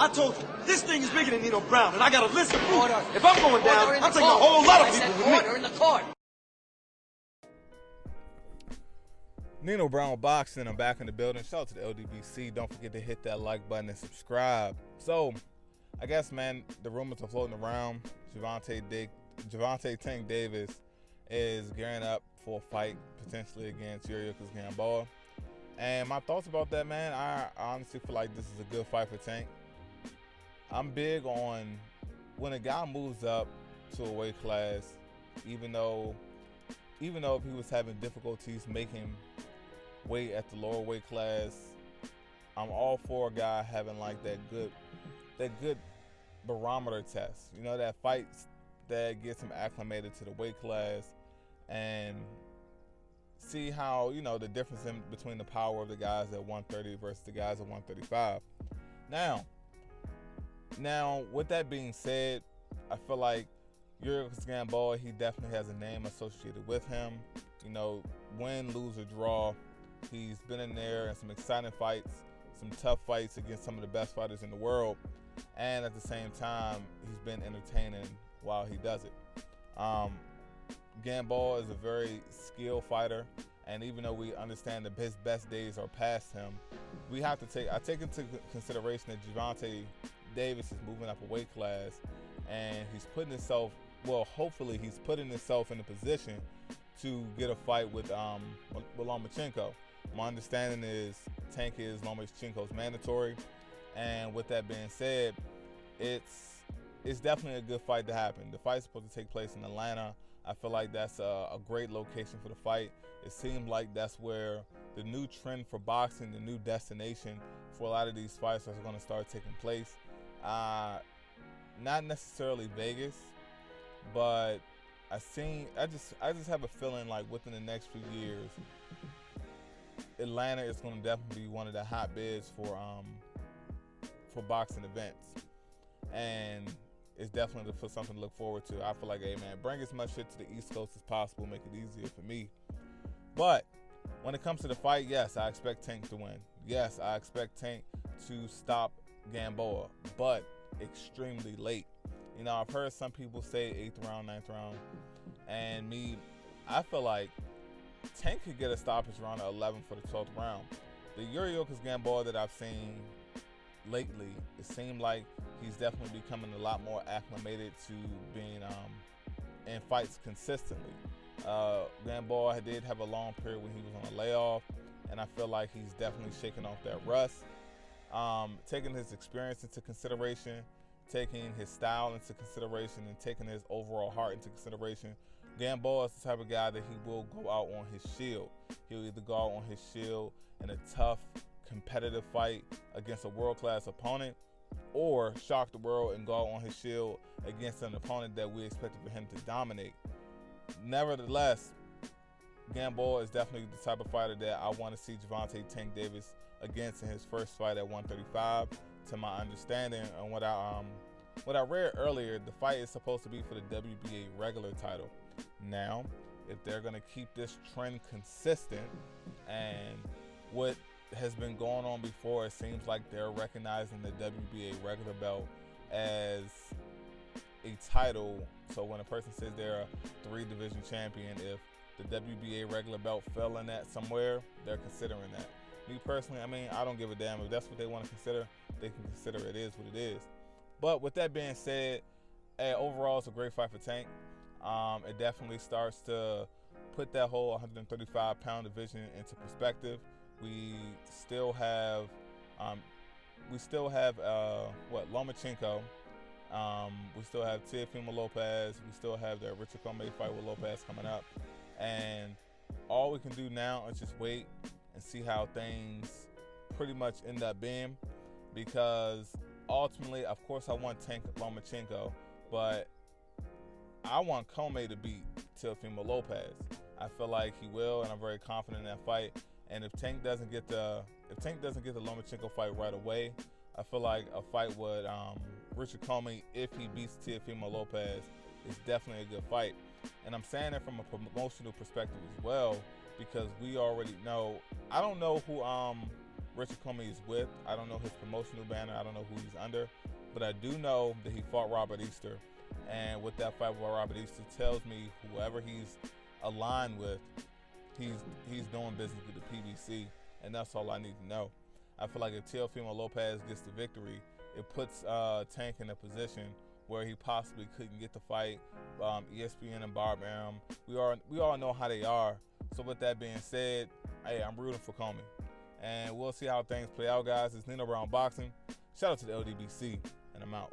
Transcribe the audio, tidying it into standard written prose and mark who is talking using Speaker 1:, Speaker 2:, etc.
Speaker 1: I told you, this thing is bigger than Nino Brown, and I got a list of proof.
Speaker 2: Order.
Speaker 1: If I'm going down,
Speaker 2: Order
Speaker 1: I'm taking a whole lot of people with me.
Speaker 2: Order in the court.
Speaker 3: Nino Brown Boxing, I'm back in the building. Shout out to the LDBC. Don't forget to hit that like button and subscribe. So, I guess, man, the rumors are floating around. Gervonta Tank Davis is gearing up for a fight potentially against Yuriorkis Gamboa. And my thoughts about that, man, I honestly feel like this is a good fight for Tank. I'm big on when a guy moves up to a weight class, even though if he was having difficulties making weight at the lower weight class, I'm all for a guy having like that good barometer test. You know, that fights that gets him acclimated to the weight class and see how, you know, the difference between the power of the guys at 130 versus the guys at 135. Now, with that being said, I feel like Yuriorkis Gamboa, he definitely has a name associated with him. You know, win, lose, or draw, he's been in there in some exciting fights, some tough fights against some of the best fighters in the world, and at the same time, he's been entertaining while he does it. Gamboa is a very skilled fighter, and even though we understand that his best days are past him, I take into consideration that Gervonta Davis is moving up a weight class, and he's putting himself, hopefully he's putting himself in a position to get a fight with Lomachenko. My understanding is Tank is Lomachenko's mandatory, and with that being said, it's definitely a good fight to happen. The fight's supposed to take place in Atlanta. I feel like that's a great location for the fight. It seems like that's where the new trend for boxing, the new destination for a lot of these fights are going to start taking place. Not necessarily Vegas, but I just have a feeling like within the next few years, Atlanta is going to definitely be one of the hotbeds for boxing events, and it's definitely something to look forward to. I feel like, hey man, bring as much shit to the East Coast as possible, make it easier for me. But when it comes to the fight, yes, I expect Tank to win. Yes, I expect Tank to stop Gamboa, but extremely late. You know, I've heard some people say 8th round, 9th round, and I feel like Tank could get a stoppage around the 11th for the 12th round. The Yuriorkis Gamboa that I've seen lately, it seemed like he's definitely becoming a lot more acclimated to being in fights consistently. Gamboa did have a long period when he was on a layoff, and I feel like he's definitely shaking off that rust. Taking his experience into consideration, taking his style into consideration, and taking his overall heart into consideration, Gamboa is the type of guy that he will go out on his shield. He'll either go out on his shield in a tough, competitive fight against a world-class opponent, or shock the world and go out on his shield against an opponent that we expected for him to dominate. Nevertheless, Gamboa is definitely the type of fighter that I want to see Gervonta Tank Davis against in his first fight at 135. To my understanding, and what I read earlier, the fight is supposed to be for the WBA regular title. Now, if they're going to keep this trend consistent, and what has been going on before, it seems like they're recognizing the WBA regular belt as a title. So when a person says they're a 3-division champion, if the WBA regular belt fell in that somewhere, they're considering that. Me personally, I mean, I don't give a damn. If that's what they want to consider, they can consider it is what it is. But with that being said, overall, it's a great fight for Tank. It definitely starts to put that whole 135-pound division into perspective. We still have Lomachenko. We still have Teofimo Lopez. We still have that Richard Comey fight with Lopez coming up. And all we can do now is just wait and see how things pretty much end up being, because ultimately, of course, I want Tank Lomachenko, but I want Comey to beat Teofimo Lopez. I feel like he will, and I'm very confident in that fight. And if Tank doesn't get the Lomachenko fight right away, I feel like a fight with Richard Comey, if he beats Teofimo Lopez, is definitely a good fight. And I'm saying that from a promotional perspective as well, because we already know. I don't know Richard Comey is with. I don't know his promotional banner. I don't know who he's under. But I do know that he fought Robert Easter. And with that fight with Robert Easter tells me whoever he's aligned with, he's doing business with the PBC. And that's all I need to know. I feel like if Teofimo Lopez gets the victory, it puts Tank in a position where he possibly couldn't get the fight. ESPN and Bob Arum, we all know how they are. So with that being said, hey, I'm rooting for Comey. And we'll see how things play out, guys. It's Nino Brown Boxing. Shout out to the LDBC, and I'm out.